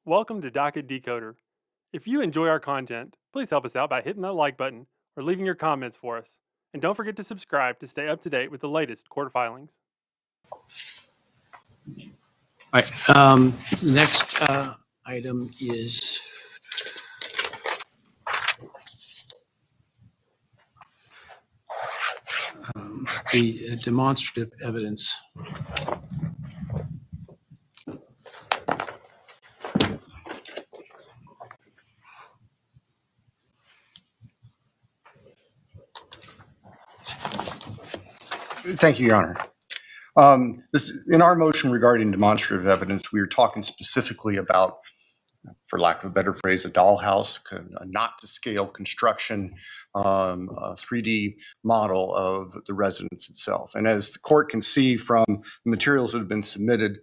Welcome to Docket Decoder. If you enjoy our content, please help us out by hitting that like button or leaving your comments for us. And don't forget to subscribe to stay up to date with the latest court filings. All right. Next item is the demonstrative evidence. Thank you, Your Honor. In our motion regarding demonstrative evidence, we were talking specifically about, for lack of a better phrase, a dollhouse, a not-to-scale construction, a 3D model of the residence itself. And as the court can see from the materials that have been submitted,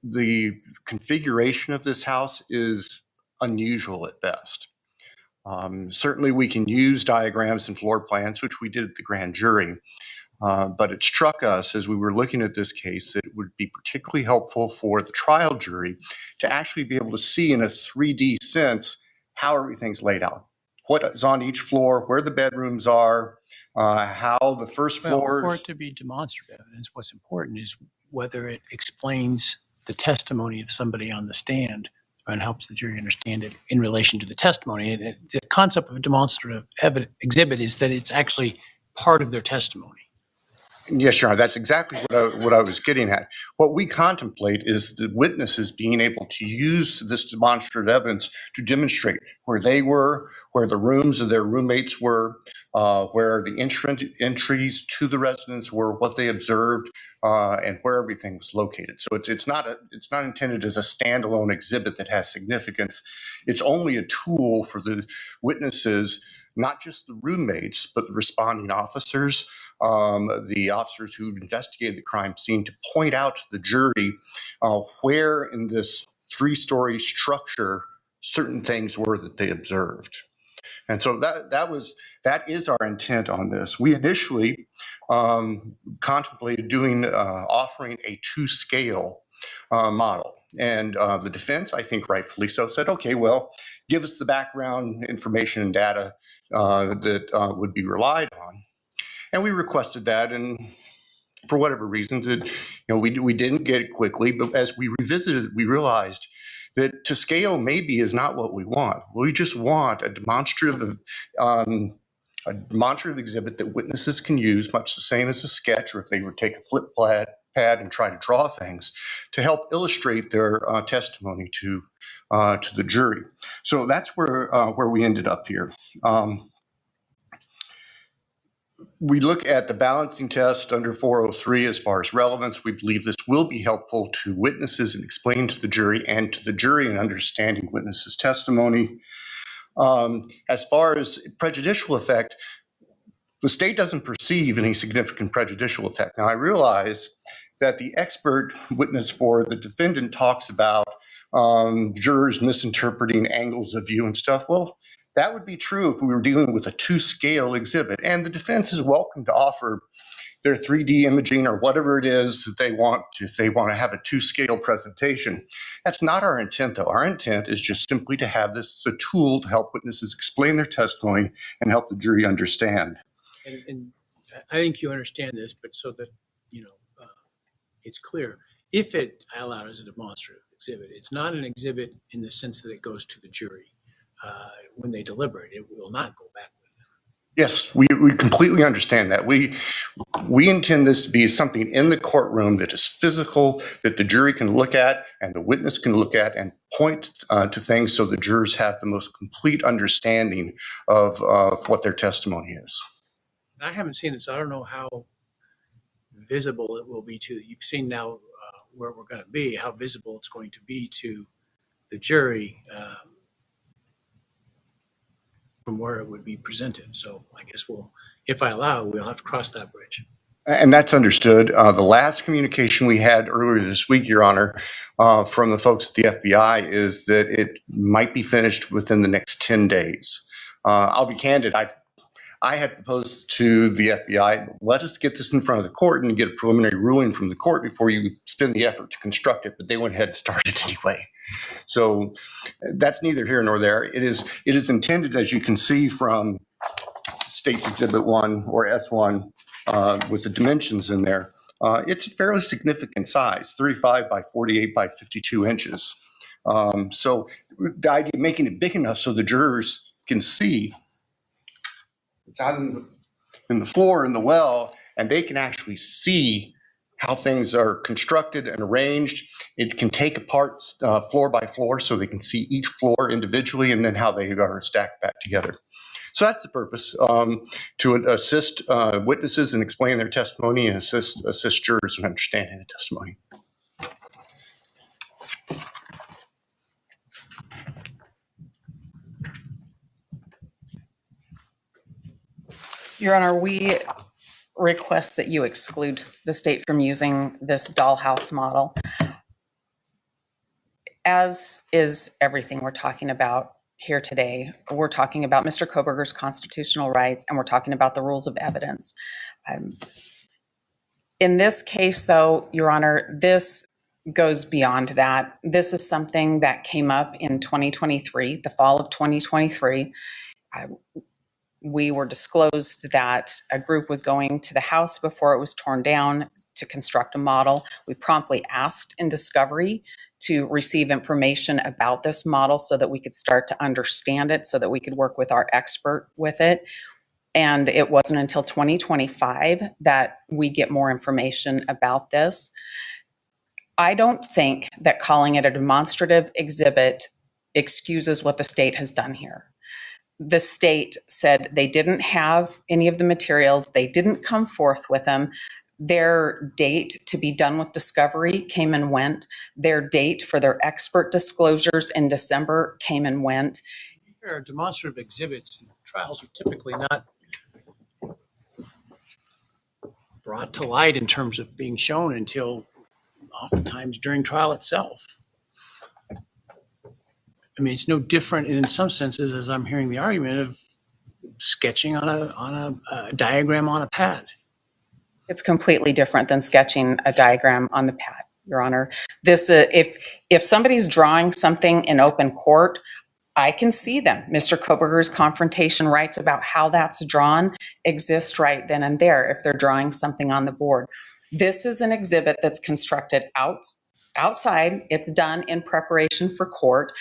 the configuration of this house is unusual at best. Certainly, we can use diagrams and floor plans, which we did at the grand jury. But it struck us as we were looking at this case that it would be particularly helpful for the trial jury to actually be able to see in a 3D sense how everything's laid out, what is on each floor, where the bedrooms are, how the first floors. For it to be demonstrative evidence, what's important is whether it explains the testimony of somebody on the stand and helps the jury understand it in relation to the testimony. And the concept of a demonstrative exhibit is that it's actually part of their testimony. Yes, Your Honor, that's exactly what I was getting at. What we contemplate is the witnesses being able to use this demonstrative evidence to demonstrate where they were, where the rooms of their roommates were, where the entries to the residence were, what they observed, and where everything was located. So it's not intended as a standalone exhibit that has significance. It's only a tool for the witnesses, not just the roommates, but the responding officers, the officers who investigated the crime scene, to point out to the jury where in this three-story structure certain things were that they observed. And so that is our intent on this. We initially contemplated offering a two-scale model. And the defense, I think rightfully so, said, okay, well, give us the background information and data that would be relied on. And we requested that, and for whatever reasons, we didn't get it quickly. But as we revisited, we realized that to scale maybe is not what we want. We just want a demonstrative exhibit that witnesses can use, much the same as a sketch, or if they would take a flip pad and try to draw things to help illustrate their testimony to the jury. So that's where we ended up here. We look at the balancing test under 403 as far as relevance. We believe this will be helpful to witnesses in explaining to the jury and to the jury in understanding witnesses' testimony. As far as prejudicial effect, the state doesn't perceive any significant prejudicial effect. Now, I realize that the expert witness for the defendant talks about jurors misinterpreting angles of view and stuff. Well, that would be true if we were dealing with a two-scale exhibit, and the defense is welcome to offer their 3D imaging or whatever it is that they want, if they want to have a two-scale presentation. That's not our intent, though. Our intent is just simply to have this as a tool to help witnesses explain their testimony and help the jury understand. And I think you understand this, but so that it's clear. If it allowed as a demonstrative exhibit, it's not an exhibit in the sense that it goes to the jury. When they deliberate, it will not go back with them. Yes, we completely understand that. We intend this to be something in the courtroom that is physical, that the jury can look at and the witness can look at and point to things so the jurors have the most complete understanding of what their testimony is. I haven't seen it, so I don't know how visible it will be to, you've seen now where we're going to be, how visible it's going to be to the jury from where it would be presented. So I guess if I allow, we'll have to cross that bridge. And that's understood. The last communication we had earlier this week, Your Honor, from the folks at the FBI is that it might be finished within the next 10 days. I'll be candid. I had proposed to the FBI, let us get this in front of the court and get a preliminary ruling from the court before you spend the effort to construct it. But they went ahead and started anyway. So that's neither here nor there. It is intended, as you can see from State's Exhibit 1 or S1 with the dimensions in there. It's a fairly significant size, 35 by 48 by 52 inches. So the idea of making it big enough so the jurors can see it's out in the floor in the well, and they can actually see how things are constructed and arranged. It can take apart floor by floor so they can see each floor individually and then how they are stacked back together. So that's the purpose, to assist witnesses in explaining their testimony and assist jurors in understanding the testimony. Your Honor, we request that you exclude the state from using this dollhouse model, as is everything we're talking about here today. We're talking about Mr. Kohberger's constitutional rights, and we're talking about the rules of evidence. In this case, though, Your Honor, this goes beyond that. This is something that came up in 2023, the fall of 2023. We were disclosed that a group was going to the house before it was torn down to construct a model. We promptly asked in discovery to receive information about this model so that we could start to understand it, so that we could work with our expert with it. And it wasn't until 2025 that we get more information about this. I don't think that calling it a demonstrative exhibit excuses what the state has done here. The state said they didn't have any of the materials. They didn't come forth with them. Their date to be done with discovery came and went. Their date for their expert disclosures in December came and went. Demonstrative exhibits in trials are typically not brought to light in terms of being shown until oftentimes during trial itself. I mean, it's no different in some senses, as I'm hearing the argument, of sketching on a diagram on a pad. It's completely different than sketching a diagram on the pad, Your Honor. This, if somebody's drawing something in open court, I can see them. Mr. Kohberger's confrontation rights about how that's drawn exist right then and there if they're drawing something on the board. This is an exhibit that's constructed outside. It's done in preparation for court.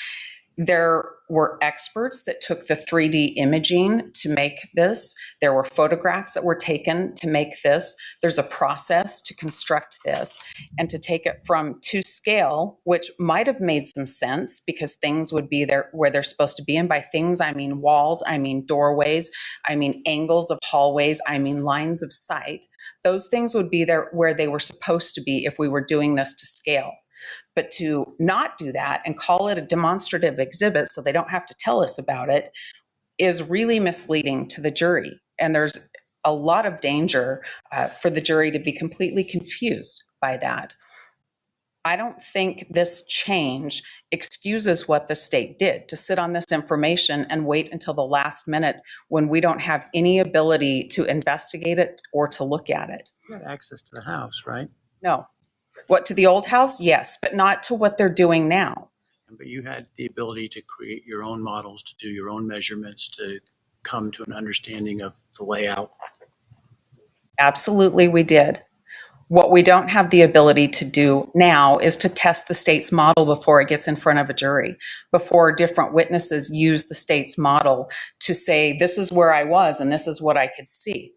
There were experts that took the 3D imaging to make this. There were photographs that were taken to make this. There's a process to construct this and to take it from to scale, which might have made some sense because things would be there where they're supposed to be. And by things, I mean walls, I mean doorways, I mean angles of hallways, I mean lines of sight. Those things would be there where they were supposed to be if we were doing this to scale. But to not do that and call it a demonstrative exhibit so they don't have to tell us about it is really misleading to the jury. And there's a lot of danger for the jury to be completely confused by that. I don't think this change excuses what the state did to sit on this information and wait until the last minute when we don't have any ability to investigate it or to look at it. You had access to the house, right? No. What, to the old house? Yes, but not to what they're doing now. But you had the ability to create your own models, to do your own measurements, to come to an understanding of the layout. Absolutely, we did. What we don't have the ability to do now is to test the state's model before it gets in front of a jury, before different witnesses use the state's model to say, this is where I was and this is what I could see.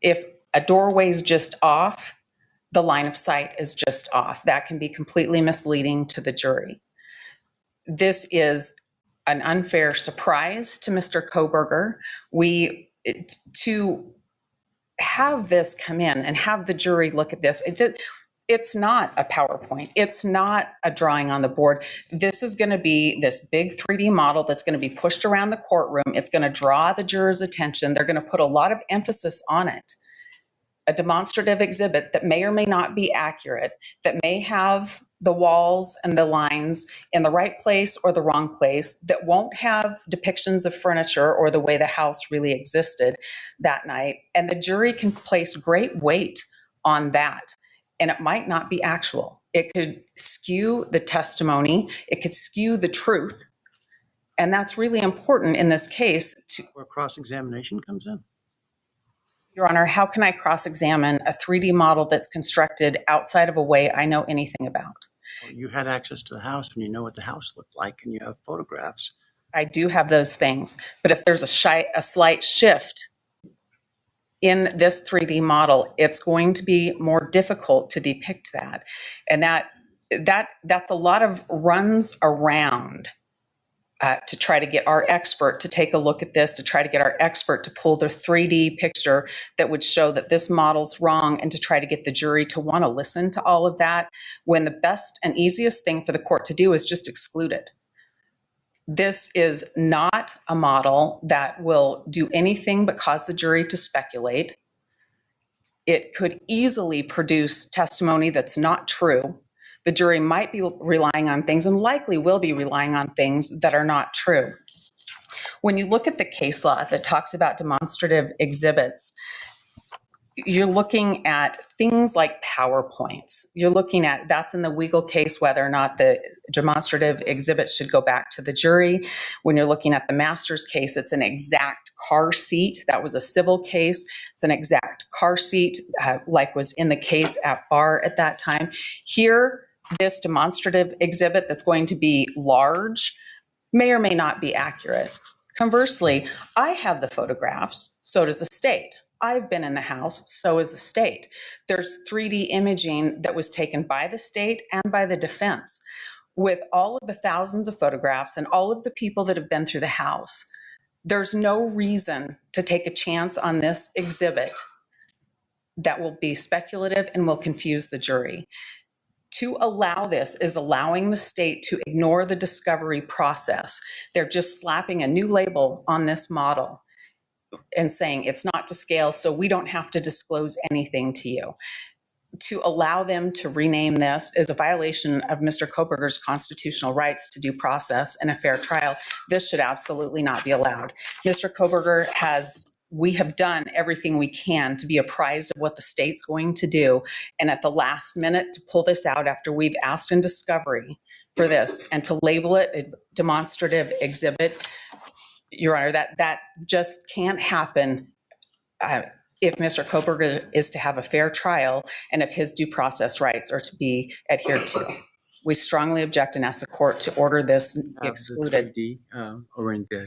If a doorway's just off, the line of sight is just off. That can be completely misleading to the jury. This is an unfair surprise to Mr. Kohberger. To have this come in and have the jury look at this, it's not a PowerPoint. It's not a drawing on the board. This is going to be this big 3D model that's going to be pushed around the courtroom. It's going to draw the jurors' attention. They're going to put a lot of emphasis on it. A demonstrative exhibit that may or may not be accurate, that may have the walls and the lines in the right place or the wrong place, that won't have depictions of furniture or the way the house really existed that night. And the jury can place great weight on that. And it might not be actual. It could skew the testimony. It could skew the truth. And that's really important in this case. Where cross-examination comes in. Your Honor, how can I cross-examine a 3D model that's constructed outside of a way I know anything about? Well, you had access to the house and you know what the house looked like and you have photographs. I do have those things. But if there's a slight shift in this 3D model, it's going to be more difficult to depict that. And that's a lot of runs around to try to get our expert to take a look at this, to try to get our expert to pull the 3D picture that would show that this model's wrong, and to try to get the jury to want to listen to all of that, when the best and easiest thing for the court to do is just exclude it. This is not a model that will do anything but cause the jury to speculate. It could easily produce testimony that's not true. The jury might be relying on things, and likely will be relying on things that are not true. When you look at the case law that talks about demonstrative exhibits, you're looking at things like PowerPoints. You're looking at, that's in the Weigel case, whether or not the demonstrative exhibit should go back to the jury. When you're looking at the Masters case, it's an exact car seat. That was a civil case. It's an exact car seat, like was in the case at bar at that time. Here, this demonstrative exhibit that's going to be large may or may not be accurate. Conversely, I have the photographs, so does the state. I've been in the house, so is the state. There's 3D imaging that was taken by the state and by the defense. With all of the thousands of photographs and all of the people that have been through the house, there's no reason to take a chance on this exhibit that will be speculative and will confuse the jury. To allow this is allowing the state to ignore the discovery process. They're just slapping a new label on this model and saying it's not to scale, so we don't have to disclose anything to you. To allow them to rename this is a violation of Mr. Kohberger's constitutional rights to due process and a fair trial. This should absolutely not be allowed. Mr. Kohberger we have done everything we can to be apprised of what the state's going to do, and at the last minute to pull this out after we've asked in discovery for this and to label it a demonstrative exhibit, Your Honor, that just can't happen if Mr. Kohberger is to have a fair trial and if his due process rights are to be adhered to. We strongly object and ask the court to order this excluded. The 3D, or in the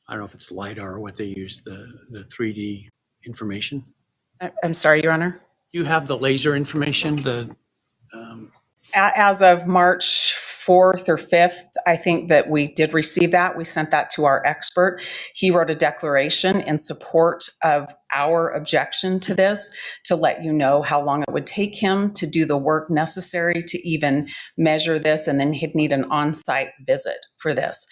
I don't know if it's LiDAR or what they use, the 3D information. I'm sorry, Your Honor. You have the laser information, As of March 4th or 5th, I think that we did receive that. We sent that to our expert. He wrote a declaration in support of our objection to this, to let you know how long it would take him to do the work necessary to even measure this, and then he'd need an on-site visit for this.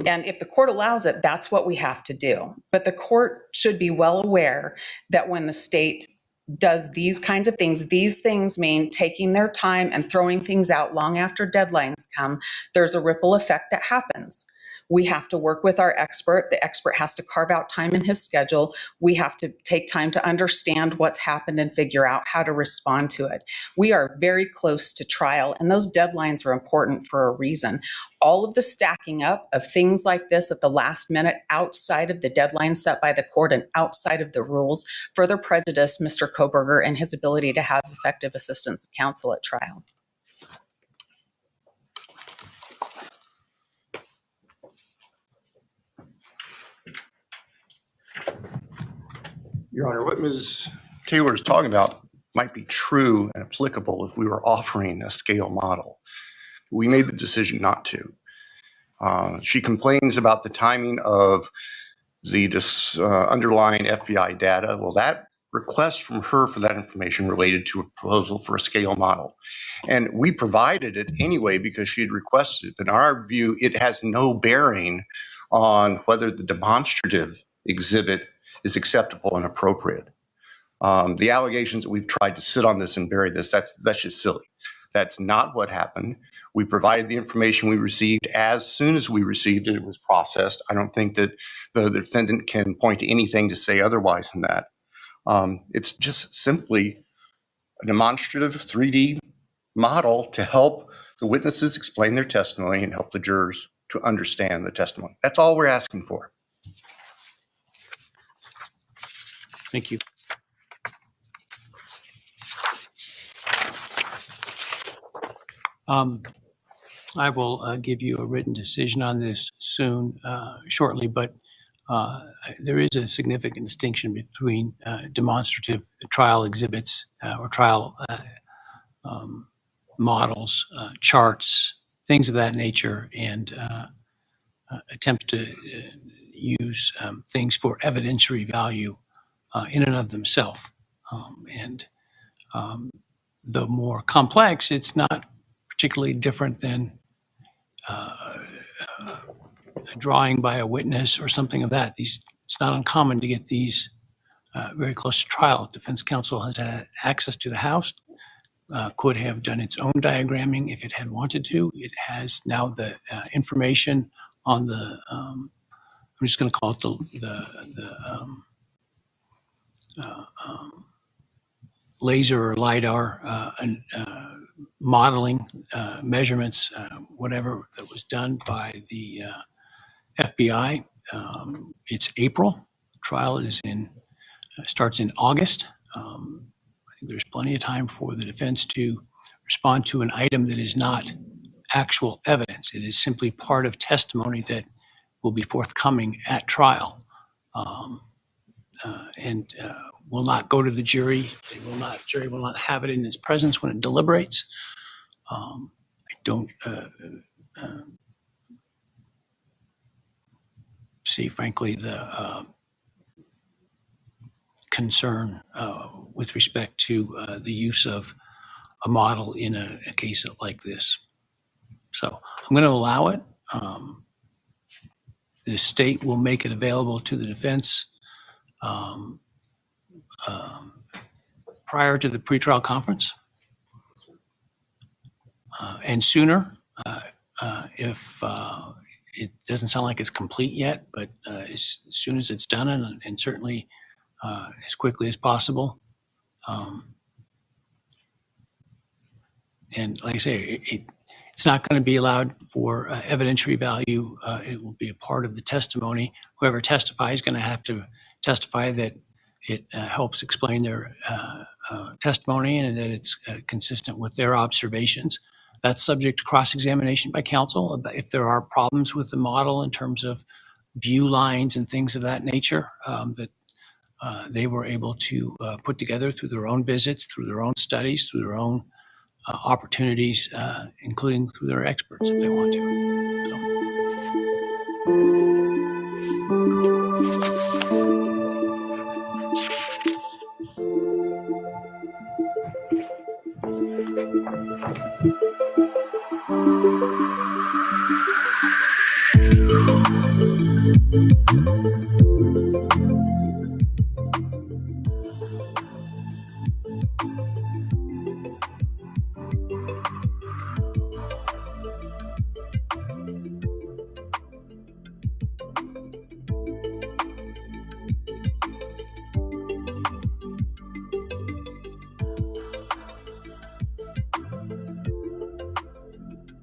And if the court allows it, that's what we have to do. But the court should be well aware that when the state does these kinds of things, these things mean taking their time and throwing things out long after deadlines come. There's a ripple effect that happens. We have to work with our expert. The expert has to carve out time in his schedule. We have to take time to understand what's happened and figure out how to respond to it. We are very close to trial, and those deadlines are important for a reason. All of the stacking up of things like this at the last minute outside of the deadline set by the court and outside of the rules further prejudice Mr. Kohberger and his ability to have effective assistance of counsel at trial. Your Honor, what Ms. Taylor is talking about might be true and applicable if we were offering a scale model. We made the decision not to. She complains about the timing of the underlying FBI data. Well, that request from her for that information related to a proposal for a scale model. And we provided it anyway because she had requested it. In our view, it has no bearing on whether the demonstrative exhibit is acceptable and appropriate. The allegations that we've tried to sit on this and bury this, that's just silly. That's not what happened. We provided the information we received as soon as we received it. It was processed. I don't think that the defendant can point to anything to say otherwise than that. It's just simply a demonstrative 3D model to help the witnesses explain their testimony and help the jurors to understand the testimony. That's all we're asking for. Thank you. I will give you a written decision on this soon, shortly, but there is a significant distinction between demonstrative trial exhibits or trial models, charts, things of that nature, and attempts to use things for evidentiary value in and of themselves. The more complex, it's not particularly different than a drawing by a witness or something of that. It's not uncommon to get these very close to trial. Defense counsel has had access to the house, could have done its own diagramming if it had wanted to. It has now the information on the, I'm just going to call it the laser or LiDAR modeling measurements, whatever that was done by the FBI. It's April. Trial is starts in August. I think there's plenty of time for the defense to respond to an item that is not actual evidence. It is simply part of testimony that will be forthcoming at trial, and will not go to the jury. Jury will not have it in its presence when it deliberates. I don't see, frankly, the concern with respect to the use of a model in a case like this. So I'm going to allow it. The state will make it available to the defense prior to the pretrial conference, and sooner if it doesn't sound like it's complete yet, but as soon as it's done, and certainly as quickly as possible. And like I say, it's not going to be allowed for evidentiary value. It will be a part of the testimony. Whoever testifies is going to have to testify that it helps explain their testimony and that it's consistent with their observations. That's subject to cross-examination by counsel if there are problems with the model in terms of view lines and things of that nature that they were able to put together through their own visits, through their own studies, through their own opportunities, including through their experts if they want to.